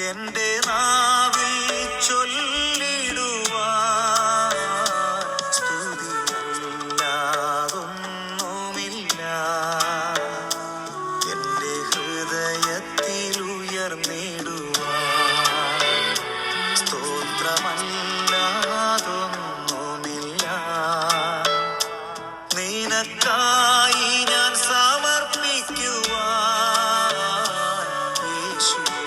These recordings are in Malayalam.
എന്റെ നാവിൽ ചൊല്ലിടുവാൻ സ്തുതിയല്ലാതൊന്നുമില്ല. എന്റെ ഹൃദയത്തിൽ ഉയർന്നിടുവാൻ സ്തോത്രമല്ലാതൊന്നുമില്ല. നിനക്കായി ഞാൻ സമർപ്പിക്കുവാൻ യേശുവേ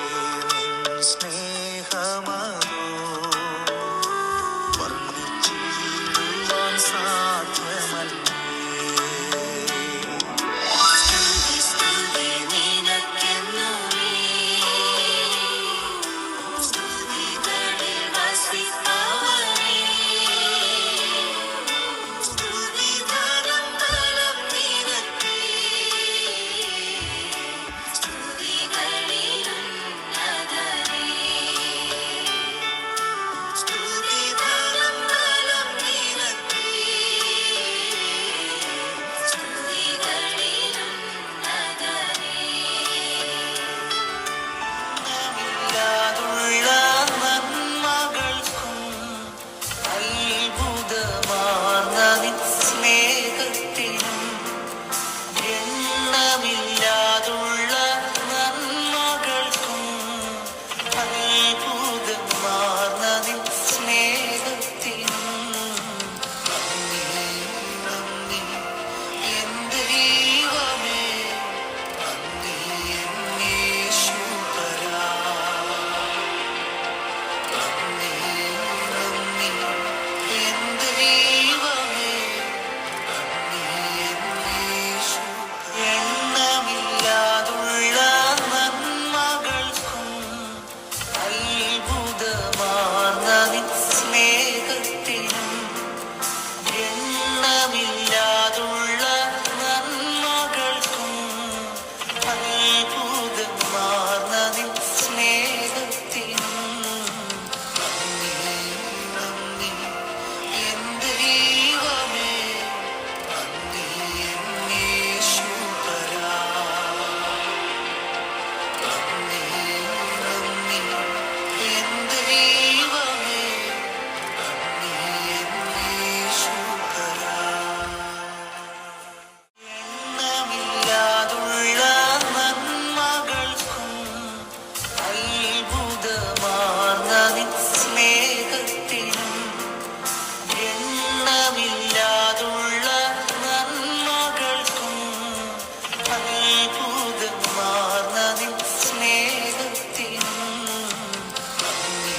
നിൻ സ്നേഹമതോ വർണ്ണിച്ചിടുവാൻ സാധ്യമല്ലേ. സ്തുതി സ്തുതി നിനക്കെന്നുമേ, സ്തുതികളിൽ വസിപ്പവനേ. സ്തുതി ധനം ബലം നിനക്കേ, സ്തുതികളിലുന്നതനേ. സ്തുതി ധനം ബലം നിനക്കേ, സ്തുതികളിലുന്നതനേ. ുള്ള നന്മകൾക്കും അത്ഭുതമാർന്ന നിൻ സ്നേഹത്തിനും എണ്ണമില്ലാതുള്ള നന്മകൾക്കും അത്ഭുതമാർന്ന നിൻ സ്നേഹത്തിനും നന്ദി നന്ദി എൻ ദൈവമേ, നന്ദി എൻ യേശുപരാ. നന്ദി നന്ദി എൻ ദൈവമേ, നന്ദി എൻ യേശുപരാ. എണ്ണമില്ലാതുള്ള നന്മകൾക്കും അത്ഭുതമാർന്ന നിൻ സ്നേഹത്തിനും എണ്ണമില്ലാതുള്ള നന്മകൾക്കും അത്ഭുതമാർന്ന നിൻ സ്നേഹത്തിനും നന്ദി നന്ദി എൻ ദൈവമേ, നന്ദി എൻ യേശുപരാ. നന്ദി നന്ദി എൻ ദൈവമേ, നന്ദി എൻ യേശുപരാ. എണ്ണമില്ലാതുള്ള നന്മകൾക്കും അത്ഭുതമാർന്ന നിൻ സ്നേഹത്തിനും എണ്ണമില്ലാതുള്ള നന്മകൾക്കും അത്ഭുതമാർന്ന നിൻ സ്നേഹത്തിനും നന്ദി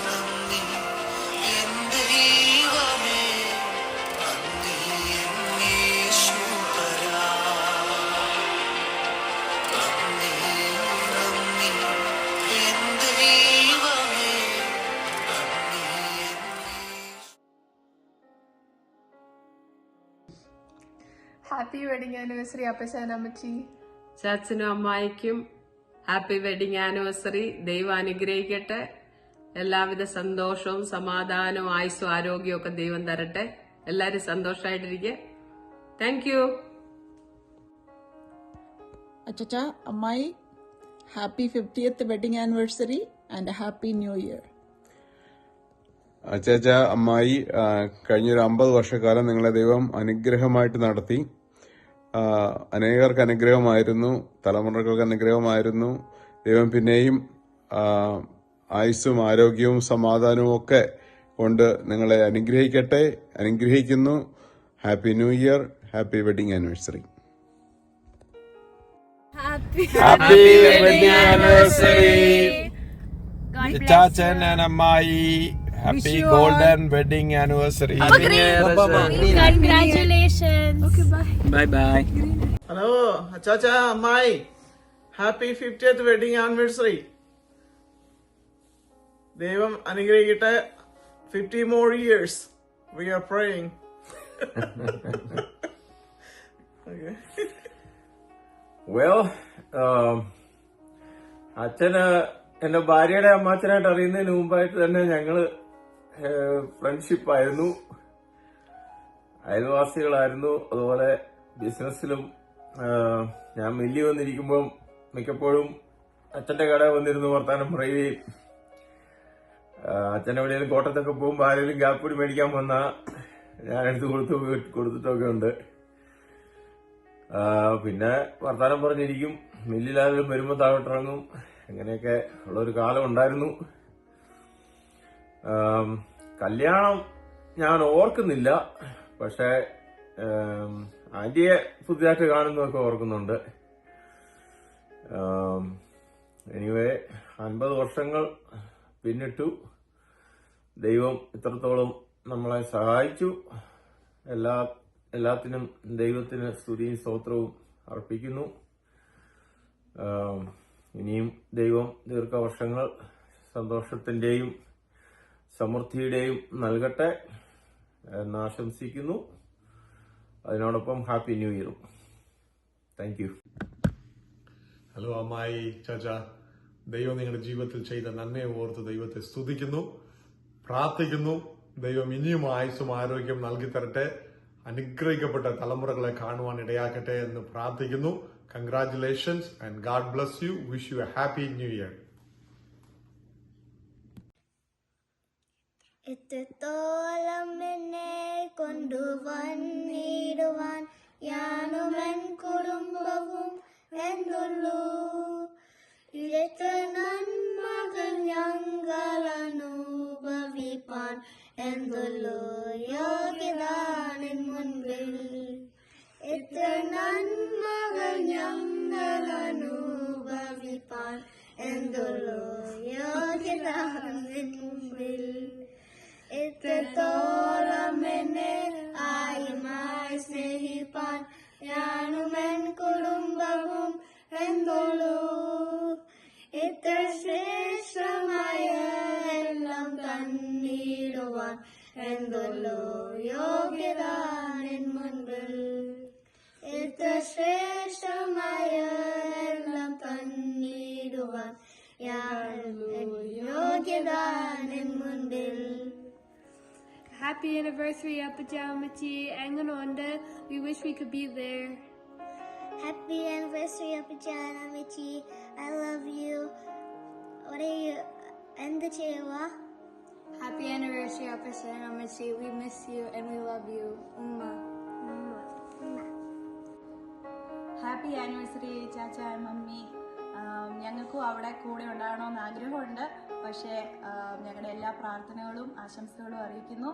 നന്ദി എൻ ദൈവമേ, നന്ദി എൻ യേശുപരാ. നന്ദി നന്ദി എൻ ദൈവമേ, നന്ദി എൻ ഹാപ്പി വെഡിങ് ആനിവേഴ്സറി അപ്പച്ചാനമ്മച്ചി. ചാച്ചനും അമ്മായിക്കും ഹാപ്പി വെഡിങ് ആനിവേഴ്സറി. ദൈവം അനുഗ്രഹിക്കട്ടെ. എല്ലാവിധ സന്തോഷവും സമാധാനവും ആയുസ്സും ആരോഗ്യവും ഒക്കെ ദൈവം തരട്ടെ. എല്ലാരും സന്തോഷമായിട്ടിരിക്കെ. Thank you. അച്ചച്ച അമ്മായി, happy 50th wedding anniversary and happy new year. അച്ചാച്ച അമ്മായി, കഴിഞ്ഞൊരു 50 വർഷക്കാലം നിങ്ങളെ ദൈവം അനുഗ്രഹമായിട്ട് നടത്തി. അനേകർക്ക് അനുഗ്രഹമായിരുന്നു, തലമുറകൾക്ക് അനുഗ്രഹമായിരുന്നു. ദൈവം പിന്നെയും ആയുസ്സും ആരോഗ്യവും സമാധാനവും ഒക്കെ കൊണ്ട് നിങ്ങളെ അനുഗ്രഹിക്കട്ടെ. അനുഗ്രഹിക്കുന്നു. Happy new year, happy wedding anniversary. Happy wedding anniversary, Chachen and Ammai. Happy golden wedding anniversary. Congratulations. Okay, bye. Bye bye. Hello, Chacha, Ammai. Happy 50th wedding anniversary. Devam അനുഗ്രഹിക്കട്ടെ. 50 more years. We are praying. Okay. Well, അച്ഛന് എന്റെ ഭാര്യയുടെ അമ്മാച്ചനായിട്ട് അറിയുന്നതിന് മുമ്പായിട്ട് തന്നെ ഞങ്ങള് ഫ്രണ്ട്ഷിപ്പായിരുന്നു, അയൽവാസികളായിരുന്നു. അതുപോലെ ബിസിനസ്സിലും ഞാൻ മില്ലി വന്നിരിക്കുമ്പം മിക്കപ്പോഴും അച്ഛന്റെ കടയിൽ വന്നിരുന്ന് വർത്താനം പറയുകയും അച്ഛൻ എവിടെയെങ്കിലും കോട്ടത്തൊക്കെ പോകുമ്പോൾ ആരെങ്കിലും ഗ്യാപ്പൊടി മേടിക്കാൻ വന്നാ ഞാൻ എടുത്ത് കൊടുത്തിട്ടൊക്കെ ഉണ്ട്. പിന്നെ വർത്താനം പറഞ്ഞിരിക്കും. മില്ലിലായാലും വരുമ്പോൾ താഴോട്ടിറങ്ങും. അങ്ങനെയൊക്കെ ഉള്ളൊരു കാലം ഉണ്ടായിരുന്നു. കല്യാണം ഞാൻ ഓർക്കുന്നില്ല, പക്ഷെ ആന്റിയെ പുതിയതായിട്ട് കാണുന്നതൊക്കെ ഓർക്കുന്നുണ്ട്. എനിവേ 50 വർഷങ്ങൾ പിന്നിട്ടു. ദൈവം ഇത്രത്തോളം നമ്മളെ സഹായിച്ചു. എല്ലാത്തിനും ദൈവത്തിന് സ്തുതിയും സ്തോത്രവും അർപ്പിക്കുന്നു. ഇനിയും ദൈവം ദീർഘവർഷങ്ങൾ സന്തോഷത്തിന്റെയും സമൃദ്ധിയുടെയും നൽകട്ടെ എന്ന് ആശംസിക്കുന്നു. അതിനോടൊപ്പം ഹാപ്പി ന്യൂ ഇയറും. Thank you. ഹലോ അമ്മായി, ചാച്ച. ദൈവം നിങ്ങളുടെ ജീവിതത്തിൽ ചെയ്ത നന്മയെ ഓർത്ത് ദൈവത്തെ സ്തുതിക്കുന്നു, പ്രാർത്ഥിക്കുന്നു. ദൈവം ഇനിയും ആയുസ്സും ആരോഗ്യം നൽകി തരട്ടെ, അനുഗ്രഹിക്കപ്പെട്ട തലമുറകളെ കാണുവാൻ ഇടയാക്കട്ടെ എന്ന് പ്രാർത്ഥിക്കുന്നു. Congratulations and God bless you. Wish you A happy new year. എത്രത്തോളം എന്നെ കൊണ്ടുവന്നിടുവാൻ ഞാനും എൻ കുടുംബവും എന്നുള്ളൂ. ഇരട്ട നന്മകൾ ഞങ്ങൾ അനുഭവിപ്പാൻ എന്തുള്ളൂ യോഗ്യത നിൻ മുൻപിൽ. എത്ര നന്മകൾ ഞങ്ങൾ അനുഭവിപ്പാൻ എന്തുള്ളൂ യോഗ്യത നിൻ മുൻപിൽ. എത്രത്തോളം എന്നെ ആയുമായി സ്നേഹിപ്പാൻ ഞാനും എൻ കുടുംബവും എന്തുള്ളൂ. എത്ര ശ്രേഷ്ഠമായ എല്ലാം തന്നിടുവാൻ എന്തുള്ളൂ യോഗ്യത നിൻ മുൻപിൽ. എത്ര ശ്രേഷ്ഠമായ എല്ലാം തന്നിടുവാൻ യോഗ്യത നിൻ മുൻപിൽ. Happy anniversary, Appacha Ammachi. Enganonda, we wish we could be there. Happy anniversary, Appacha and Ammachi. I love you. What are you? And the Chewa? Happy anniversary, Appacha and Ammachi. We miss you and we love you. Umma. Happy anniversary ചാച്ച മമ്മി. ഞങ്ങൾക്കും അവിടെ കൂടെ ഉണ്ടാകണമെന്ന് ആഗ്രഹമുണ്ട്. പക്ഷേ ഞങ്ങളുടെ എല്ലാ പ്രാർത്ഥനകളും ആശംസകളും അറിയിക്കുന്നു.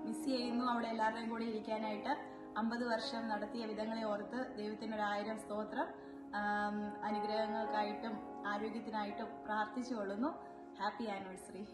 മിസ് ചെയ്യുന്നു അവിടെ എല്ലാവരുടെയും കൂടെ ഇരിക്കാനായിട്ട്. 50 വർഷം നടത്തിയ വിധങ്ങളെ ഓർത്ത് ദൈവത്തിന് 1000 സ്തോത്രം. അനുഗ്രഹങ്ങൾക്കായിട്ടും ആരോഗ്യത്തിനായിട്ടും പ്രാർത്ഥിച്ചു കൊള്ളുന്നു. Happy anniversary.